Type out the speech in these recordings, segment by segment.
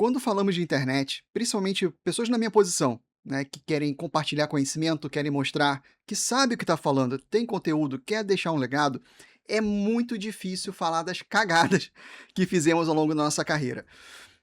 Quando falamos de internet, principalmente pessoas na minha posição, né, que querem compartilhar conhecimento, querem mostrar que sabe o que está falando, tem conteúdo, quer deixar um legado, é muito difícil falar das cagadas que fizemos ao longo da nossa carreira.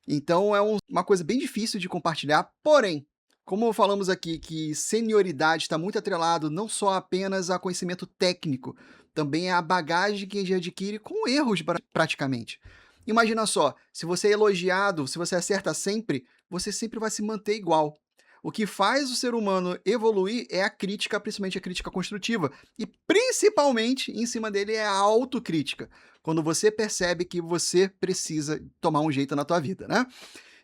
Então é uma coisa bem difícil de compartilhar, porém, como falamos aqui que senioridade está muito atrelado não só apenas a conhecimento técnico, também a bagagem que a gente adquire com erros praticamente. Imagina só, se você é elogiado, se você acerta sempre, você sempre vai se manter igual. O que faz o ser humano evoluir é a crítica, principalmente a crítica construtiva. E principalmente em cima dele é a autocrítica. Quando você percebe que você precisa tomar um jeito na tua vida, né?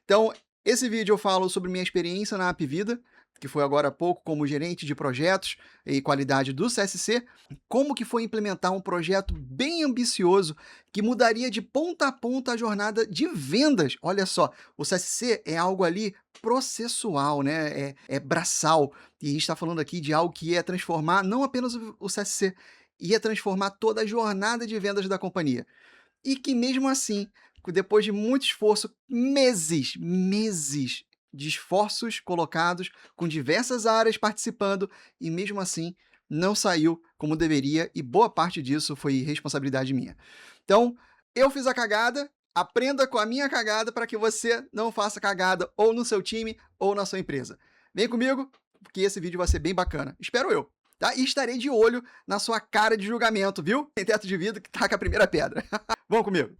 Então, esse vídeo eu falo sobre minha experiência na Apvida, que foi agora há pouco como gerente de projetos e qualidade do CSC, como que foi implementar um projeto bem ambicioso que mudaria de ponta a ponta a jornada de vendas. Olha só, o CSC é algo ali processual, né? É braçal. E a gente está falando aqui de algo que ia transformar não apenas o CSC, ia transformar toda a jornada de vendas da companhia. E que mesmo assim, depois de muito esforço, meses de esforços colocados, com diversas áreas participando, e mesmo assim não saiu como deveria, e boa parte disso foi responsabilidade minha. Então, eu fiz a cagada, aprenda com a minha cagada para que você não faça cagada ou no seu time ou na sua empresa. Vem comigo, porque esse vídeo vai ser bem bacana. Espero eu. Tá? E estarei de olho na sua cara de julgamento, viu? Tem teto de vidro que taca a primeira pedra. Vão comigo.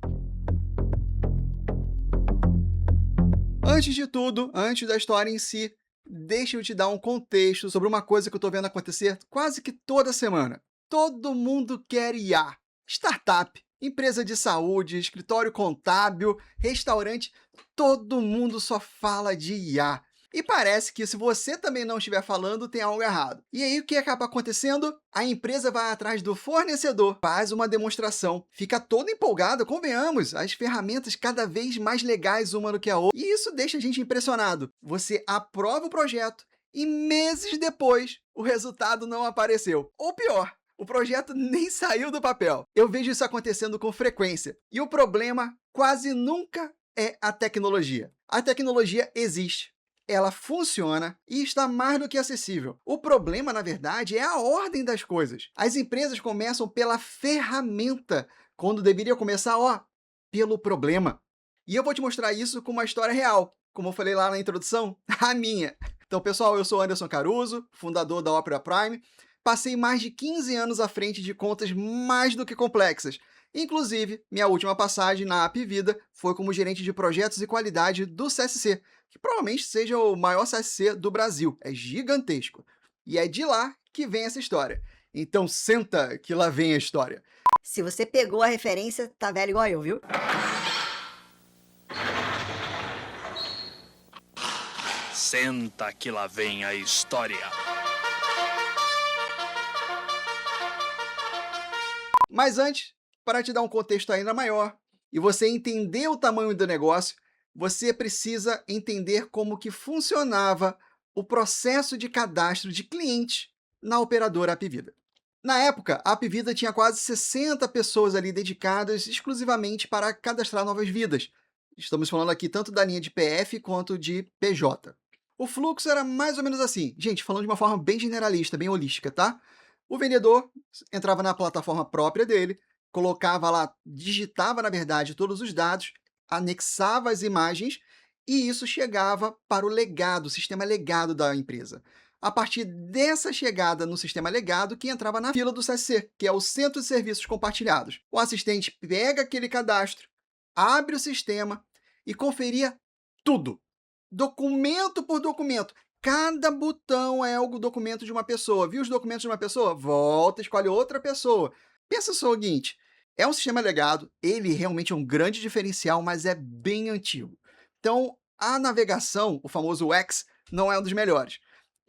Antes de tudo, antes da história em si, deixa eu te dar um contexto sobre uma coisa que eu estou vendo acontecer quase que toda semana. Todo mundo quer IA. Startup, empresa de saúde, escritório contábil, restaurante, todo mundo só fala de IA. E parece que se você também não estiver falando, tem algo errado. E aí o que acaba acontecendo? A empresa vai atrás do fornecedor, faz uma demonstração, fica toda empolgada, convenhamos, as ferramentas cada vez mais legais uma do que a outra. E isso deixa a gente impressionado. Você aprova o projeto e meses depois o resultado não apareceu. Ou pior, o projeto nem saiu do papel. Eu vejo isso acontecendo com frequência. E o problema quase nunca é a tecnologia. A tecnologia existe. Ela funciona e está mais do que acessível. O problema, na verdade, é a ordem das coisas. As empresas começam pela ferramenta, quando deveria começar, pelo problema. E eu vou te mostrar isso com uma história real, como eu falei lá na introdução, a minha. Então, pessoal, eu sou Anderson Caruso, fundador da Opera Prime. Passei mais de 15 anos à frente de contas mais do que complexas. Inclusive, minha última passagem na Apvida foi como gerente de projetos e qualidade do CSC, que provavelmente seja o maior CSC do Brasil. É gigantesco. E é de lá que vem essa história. Então senta que lá vem a história. Se você pegou a referência, tá velho igual eu, viu? Senta que lá vem a história. Mas antes, para te dar um contexto ainda maior e você entender o tamanho do negócio, você precisa entender como que funcionava o processo de cadastro de clientes na operadora Apvida. Na época, a Apvida tinha quase 60 pessoas ali dedicadas exclusivamente para cadastrar novas vidas. Estamos falando aqui tanto da linha de PF quanto de PJ. O fluxo era mais ou menos assim. Gente, falando de uma forma bem generalista, bem holística, tá? O vendedor entrava na plataforma própria dele, colocava lá, digitava, na verdade, todos os dados, anexava as imagens e isso chegava para o legado, o sistema legado da empresa. A partir dessa chegada no sistema legado que entrava na fila do CSC, que é o Centro de Serviços Compartilhados. O assistente pega aquele cadastro, abre o sistema e conferia tudo, documento por documento. Cada botão é o documento de uma pessoa. Viu os documentos de uma pessoa? Volta, escolhe outra pessoa. Pensa só o seguinte, é um sistema legado, ele realmente é um grande diferencial, mas é bem antigo. Então, a navegação, o famoso UX, não é um dos melhores.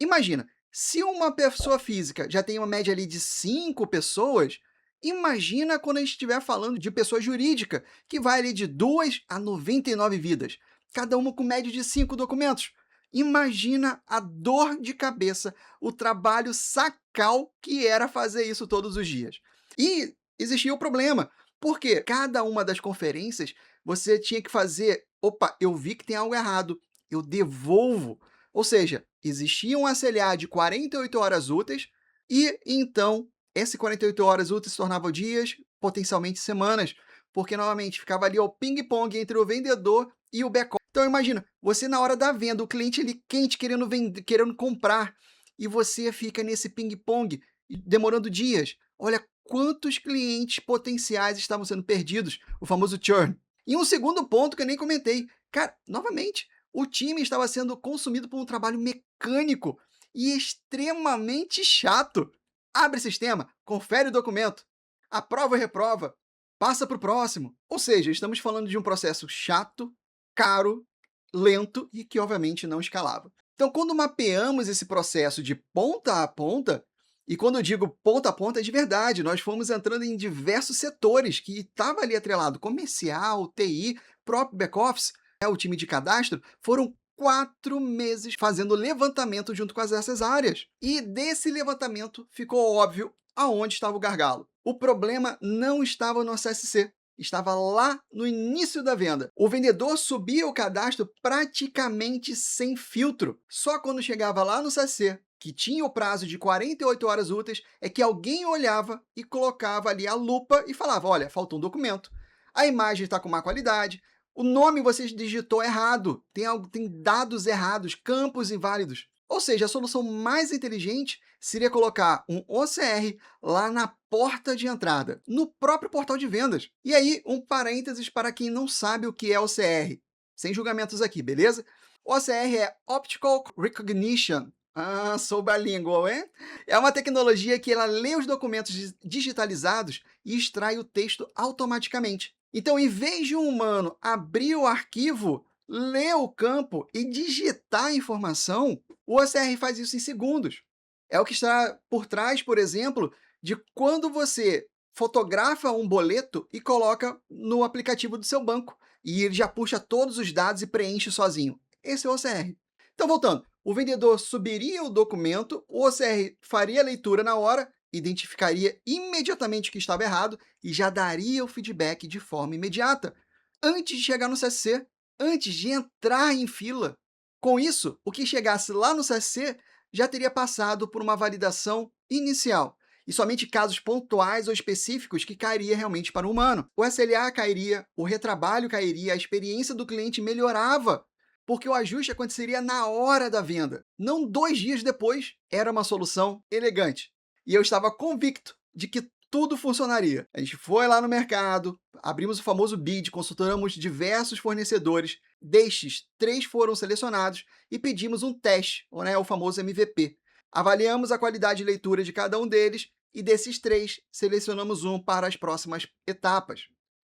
Imagina, se uma pessoa física já tem uma média ali de 5 pessoas, imagina quando a gente estiver falando de pessoa jurídica, que vai ali de 2 a 99 vidas, cada uma com média de 5 documentos. Imagina a dor de cabeça, o trabalho sacal que era fazer isso todos os dias. E existia o problema. Porque cada uma das conferências você tinha que fazer, opa, eu vi que tem algo errado, eu devolvo. Ou seja, existia um SLA de 48 horas úteis e então esse 48 horas úteis se tornava dias, potencialmente semanas, porque novamente ficava ali o ping-pong entre o vendedor e o back-office. Então imagina, você na hora da venda, o cliente ali quente querendo vender, querendo comprar, e você fica nesse ping-pong demorando dias. Olha quantos clientes potenciais estavam sendo perdidos, o famoso churn. E um segundo ponto que eu nem comentei, cara, novamente, o time estava sendo consumido por um trabalho mecânico e extremamente chato. Abre sistema, confere o documento, aprova ou reprova, passa para o próximo. Ou seja, estamos falando de um processo chato, caro, lento e que obviamente não escalava. Então, quando mapeamos esse processo de ponta a ponta, e quando eu digo ponta a ponta, é de verdade, nós fomos entrando em diversos setores que estava ali atrelado, comercial, TI, próprio back-office, o time de cadastro, foram 4 meses fazendo levantamento junto com essas áreas. E desse levantamento ficou óbvio aonde estava o gargalo. O problema não estava no CSC, estava lá no início da venda. O vendedor subia o cadastro praticamente sem filtro. Só quando chegava lá no CSC, que tinha o prazo de 48 horas úteis, é que alguém olhava e colocava ali a lupa e falava, olha, faltou um documento, a imagem está com má qualidade, o nome você digitou errado, tem dados errados, campos inválidos. Ou seja, a solução mais inteligente seria colocar um OCR lá na porta de entrada, no próprio portal de vendas. E aí, um parênteses para quem não sabe o que é OCR. Sem julgamentos aqui, beleza? OCR é Optical Recognition. Ah, sou bilíngue, hein? É uma tecnologia que ela lê os documentos digitalizados e extrai o texto automaticamente. Então, em vez de um humano abrir o arquivo, ler o campo e digitar a informação, o OCR faz isso em segundos. É o que está por trás, por exemplo, de quando você fotografa um boleto e coloca no aplicativo do seu banco. E ele já puxa todos os dados e preenche sozinho. Esse é o OCR. Então, voltando, o vendedor subiria o documento, o OCR faria a leitura na hora, identificaria imediatamente o que estava errado e já daria o feedback de forma imediata, antes de chegar no CSC, antes de entrar em fila. Com isso, o que chegasse lá no CSC já teria passado por uma validação inicial, e somente casos pontuais ou específicos que cairia realmente para o humano. O SLA cairia, o retrabalho cairia, a experiência do cliente melhorava, porque o ajuste aconteceria na hora da venda, não 2 dias depois. Era uma solução elegante. E eu estava convicto de que tudo funcionaria. A gente foi lá no mercado, abrimos o famoso bid, consultamos diversos fornecedores, destes 3 foram selecionados e pedimos um teste, o famoso MVP. Avaliamos a qualidade de leitura de cada um deles e desses 3, selecionamos um para as próximas etapas.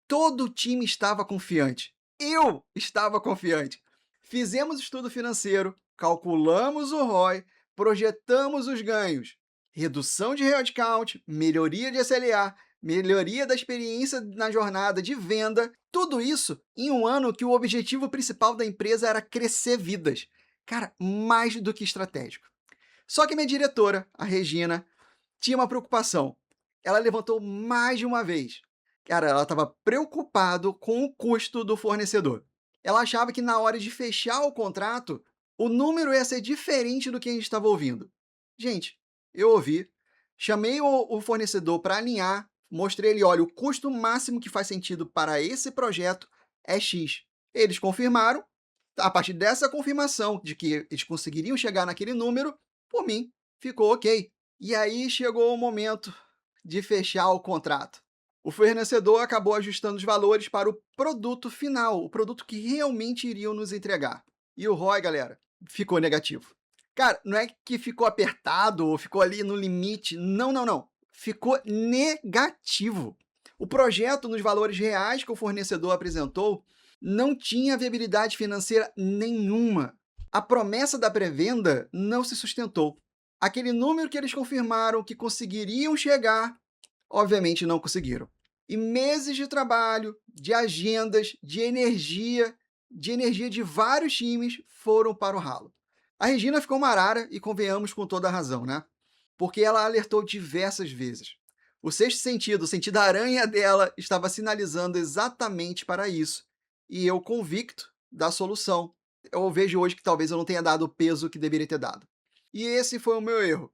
Todo o time estava confiante. Eu estava confiante. Fizemos estudo financeiro, calculamos o ROI, projetamos os ganhos. Redução de headcount, melhoria de SLA, melhoria da experiência na jornada de venda, tudo isso em um ano que o objetivo principal da empresa era crescer vidas. Cara, mais do que estratégico. Só que minha diretora, a Regina, tinha uma preocupação. Ela levantou mais de uma vez. Cara, ela estava preocupada com o custo do fornecedor. Ela achava que na hora de fechar o contrato, o número ia ser diferente do que a gente estava ouvindo. Gente, eu ouvi, chamei o fornecedor para alinhar, mostrei ele, olha, o custo máximo que faz sentido para esse projeto é X. Eles confirmaram, a partir dessa confirmação de que eles conseguiriam chegar naquele número, por mim, ficou ok. E aí chegou o momento de fechar o contrato. O fornecedor acabou ajustando os valores para o produto final, o produto que realmente iriam nos entregar. E o ROI, galera, ficou negativo. Cara, não é que ficou apertado ou ficou ali no limite. Não, não, não. Ficou negativo. O projeto, nos valores reais que o fornecedor apresentou, não tinha viabilidade financeira nenhuma. A promessa da pré-venda não se sustentou. Aquele número que eles confirmaram que conseguiriam chegar, obviamente não conseguiram. E meses de trabalho, de agendas, de energia de vários times foram para o ralo. A Regina ficou uma arara e convenhamos com toda a razão, né? Porque ela alertou diversas vezes. O sexto sentido, o sentido aranha dela, estava sinalizando exatamente para isso. E eu convicto da solução. Eu vejo hoje que talvez eu não tenha dado o peso que deveria ter dado. E esse foi o meu erro.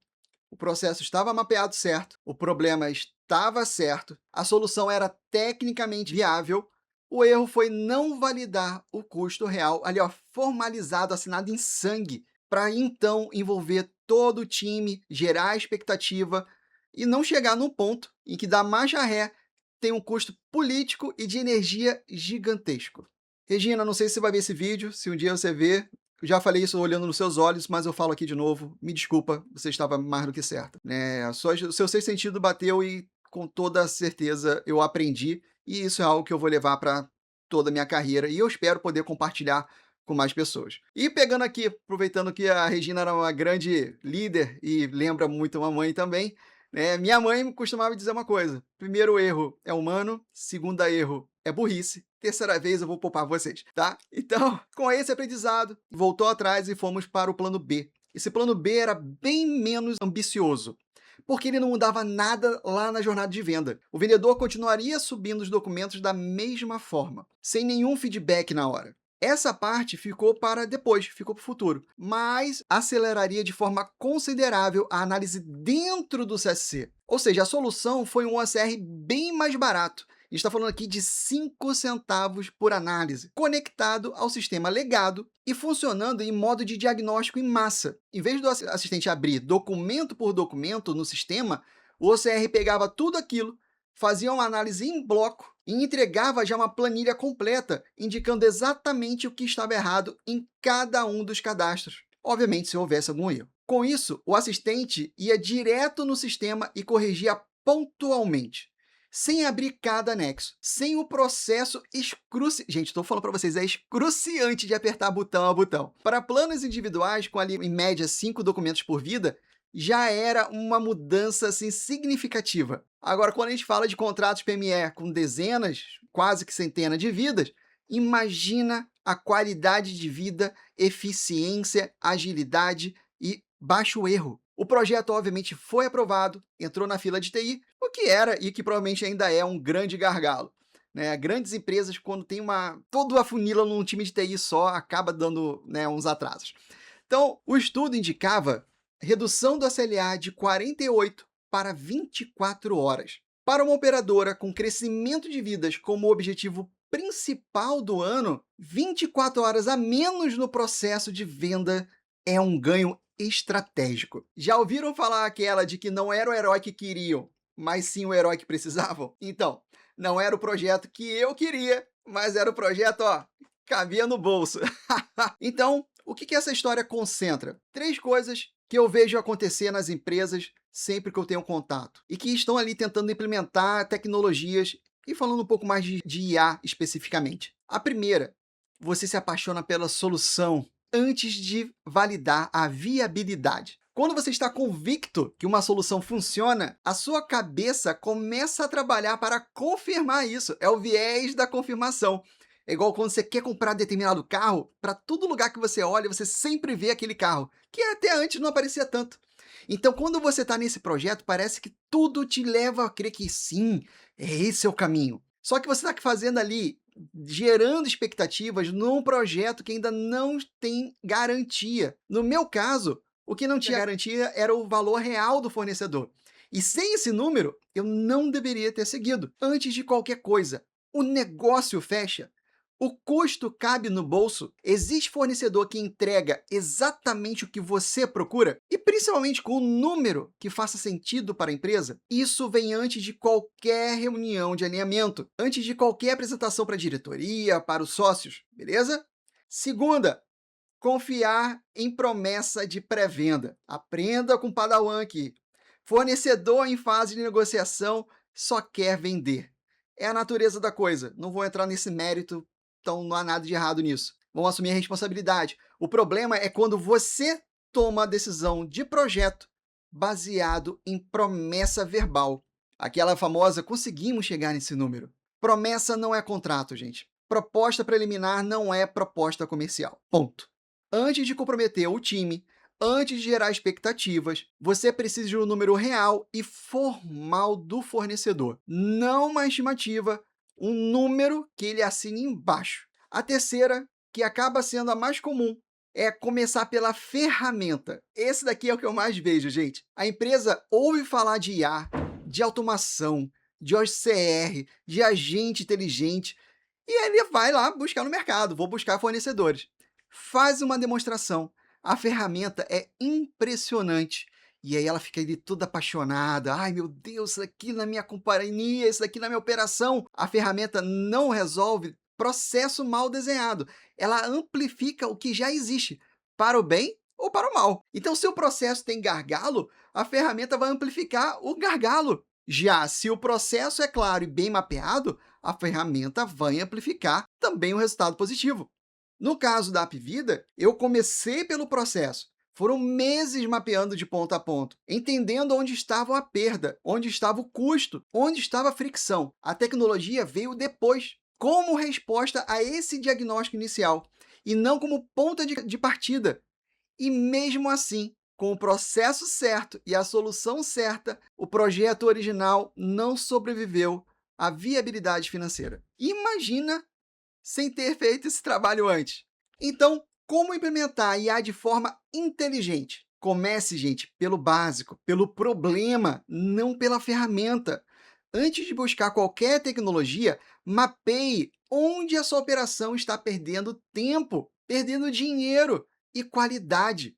O processo estava mapeado certo, o problema estava certo, a solução era tecnicamente viável. O erro foi não validar o custo real, ali ó, formalizado, assinado em sangue, para então envolver todo o time, gerar a expectativa e não chegar num ponto em que dá marcha ré, tem um custo político e de energia gigantesco. Regina, não sei se você vai ver esse vídeo, se um dia você vê, já falei isso olhando nos seus olhos, mas eu falo aqui de novo. Me desculpa, você estava mais do que certo. Né? O seu sexto sentido bateu e com toda certeza eu aprendi. E isso é algo que eu vou levar para toda a minha carreira. E eu espero poder compartilhar com mais pessoas. E pegando aqui, aproveitando que a Regina era uma grande líder e lembra muito a mamãe também, né? Minha mãe costumava dizer uma coisa: primeiro erro é humano, segundo erro é burrice, terceira vez eu vou poupar vocês, tá? Então, com esse aprendizado, voltou atrás e fomos para o plano B. Esse plano B era bem menos ambicioso, porque ele não mudava nada lá na jornada de venda. O vendedor continuaria subindo os documentos da mesma forma, sem nenhum feedback na hora. Essa parte ficou para depois, ficou para o futuro, mas aceleraria de forma considerável a análise dentro do CSC. Ou seja, a solução foi um OCR bem mais barato. A gente está falando aqui de 5 centavos por análise, conectado ao sistema legado e funcionando em modo de diagnóstico em massa. Em vez do assistente abrir documento por documento no sistema, o OCR pegava tudo aquilo, fazia uma análise em bloco e entregava já uma planilha completa, indicando exatamente o que estava errado em cada um dos cadastros. Obviamente, se houvesse algum erro. Com isso, o assistente ia direto no sistema e corrigia pontualmente, sem abrir cada anexo, sem o processo excruciante. Gente, estou falando para vocês, é excruciante de apertar botão a botão. Para planos individuais, com ali em média 5 documentos por vida, já era uma mudança assim, significativa. Agora, quando a gente fala de contratos PME com dezenas, quase que centenas de vidas, imagina a qualidade de vida, eficiência, agilidade e baixo erro. O projeto, obviamente, foi aprovado, entrou na fila de TI, o que era e que provavelmente ainda é um grande gargalo. Né? Grandes empresas, quando tem toda a funila num time de TI só, acaba dando, né, uns atrasos. Então, o estudo indicava redução do SLA de 48 para 24 horas. Para uma operadora com crescimento de vidas como objetivo principal do ano, 24 horas a menos no processo de venda é um ganho estratégico. Já ouviram falar aquela de que não era o herói que queriam, mas sim o herói que precisavam? Então, não era o projeto que eu queria, mas era o projeto, ó, cabia no bolso. Então, o que essa história concentra? 3 coisas que eu vejo acontecer nas empresas sempre que eu tenho contato e que estão ali tentando implementar tecnologias e falando um pouco mais de IA especificamente. A primeira, você se apaixona pela solução antes de validar a viabilidade. Quando você está convicto que uma solução funciona, a sua cabeça começa a trabalhar para confirmar isso. É o viés da confirmação. É igual quando você quer comprar determinado carro, para todo lugar que você olha, você sempre vê aquele carro, que até antes não aparecia tanto. Então, quando você está nesse projeto, parece que tudo te leva a crer que sim, esse é o caminho. Só que você está fazendo ali, gerando expectativas num projeto que ainda não tem garantia. No meu caso, o que não tinha garantia era o valor real do fornecedor. E sem esse número, eu não deveria ter seguido. Antes de qualquer coisa, o negócio fecha. O custo cabe no bolso? Existe fornecedor que entrega exatamente o que você procura? E principalmente com um número que faça sentido para a empresa? Isso vem antes de qualquer reunião de alinhamento, antes de qualquer apresentação para a diretoria, para os sócios, beleza? Segunda, confiar em promessa de pré-venda. Aprenda com o Padawan aqui. Fornecedor em fase de negociação só quer vender. É a natureza da coisa. Não vou entrar nesse mérito, então não há nada de errado nisso. Vamos assumir a responsabilidade. O problema é quando você toma a decisão de projeto baseado em promessa verbal. Aquela famosa, conseguimos chegar nesse número. Promessa não é contrato, gente. Proposta preliminar não é proposta comercial. Ponto. Antes de comprometer o time, Antes de gerar expectativas, você precisa de um número real e formal do fornecedor, não uma estimativa, um número que ele assine embaixo. A terceira, que acaba sendo a mais comum, é começar pela ferramenta. Esse daqui é o que eu mais vejo, gente. A empresa ouve falar de IA, de automação, de OCR, de agente inteligente, e ele vai lá buscar no mercado, vou buscar fornecedores. Faz uma demonstração. A ferramenta é impressionante. E aí ela fica ali toda apaixonada. Ai, meu Deus, isso aqui na minha companhia, isso aqui na minha operação. A ferramenta não resolve processo mal desenhado. Ela amplifica o que já existe, para o bem ou para o mal. Então, se o processo tem gargalo, a ferramenta vai amplificar o gargalo. Já se o processo é claro e bem mapeado, a ferramenta vai amplificar também o resultado positivo. No caso da Apvida, eu comecei pelo processo. Foram meses mapeando de ponto a ponto, entendendo onde estava a perda, onde estava o custo, onde estava a fricção. A tecnologia veio depois, como resposta a esse diagnóstico inicial, e não como ponta de partida. E mesmo assim, com o processo certo e a solução certa, o projeto original não sobreviveu à viabilidade financeira. Imagina sem ter feito esse trabalho antes. Então, como implementar a IA de forma inteligente? Comece, gente, pelo básico, pelo problema, não pela ferramenta. Antes de buscar qualquer tecnologia, mapeie onde a sua operação está perdendo tempo, perdendo dinheiro e qualidade.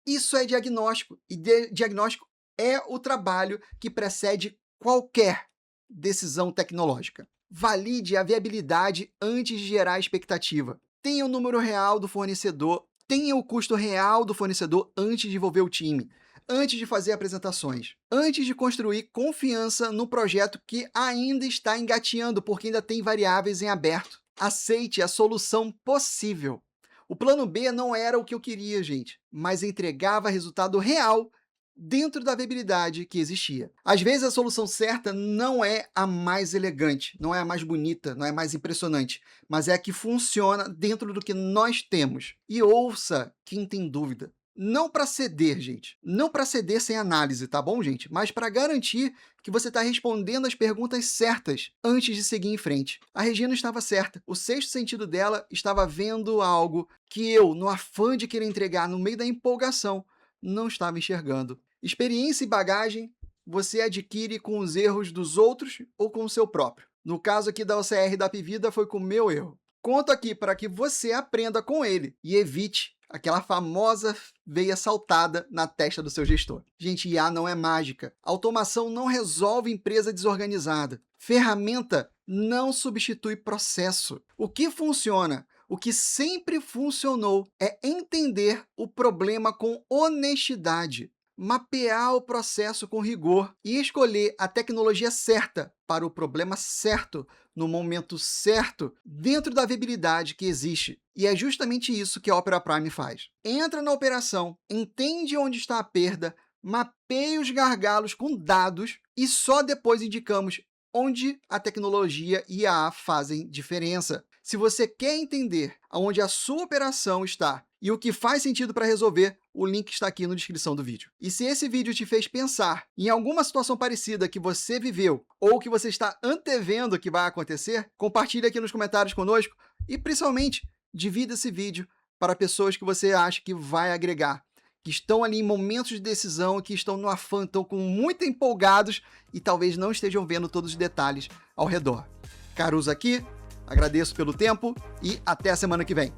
Isso é diagnóstico, e diagnóstico é o trabalho que precede qualquer decisão tecnológica. Valide a viabilidade antes de gerar expectativa. Tenha o número real do fornecedor, tenha o custo real do fornecedor antes de envolver o time, antes de fazer apresentações, antes de construir confiança no projeto que ainda está engateando, porque ainda tem variáveis em aberto. Aceite a solução possível. O plano B não era o que eu queria, gente, mas entregava resultado real dentro da viabilidade que existia. Às vezes a solução certa não é a mais elegante, não é a mais bonita, não é a mais impressionante, mas é a que funciona dentro do que nós temos. E ouça quem tem dúvida. Não para ceder, gente. Não para ceder sem análise, tá bom, gente? Mas para garantir que você está respondendo as perguntas certas antes de seguir em frente. A Regina estava certa. O sexto sentido dela estava vendo algo que eu, no afã de querer entregar no meio da empolgação, não estava enxergando. Experiência e bagagem você adquire com os erros dos outros ou com o seu próprio. No caso aqui da OCR da Apvida foi com o meu erro. Conto aqui para que você aprenda com ele e evite aquela famosa veia saltada na testa do seu gestor. Gente, IA não é mágica. Automação não resolve empresa desorganizada. Ferramenta não substitui processo. O que funciona, o que sempre funcionou, é entender o problema com honestidade, mapear o processo com rigor e escolher a tecnologia certa para o problema certo, no momento certo, dentro da viabilidade que existe. E é justamente isso que a Opera Prime faz. Entra na operação, entende onde está a perda, mapeia os gargalos com dados e só depois indicamos onde a tecnologia e a IA fazem diferença. Se você quer entender onde a sua operação está e o que faz sentido para resolver, o link está aqui na descrição do vídeo. E se esse vídeo te fez pensar em alguma situação parecida que você viveu ou que você está antevendo que vai acontecer, compartilhe aqui nos comentários conosco e, principalmente, divida esse vídeo para pessoas que você acha que vai agregar, que estão ali em momentos de decisão, que estão no afã, estão muito empolgados e talvez não estejam vendo todos os detalhes ao redor. Caruso aqui, agradeço pelo tempo e até a semana que vem.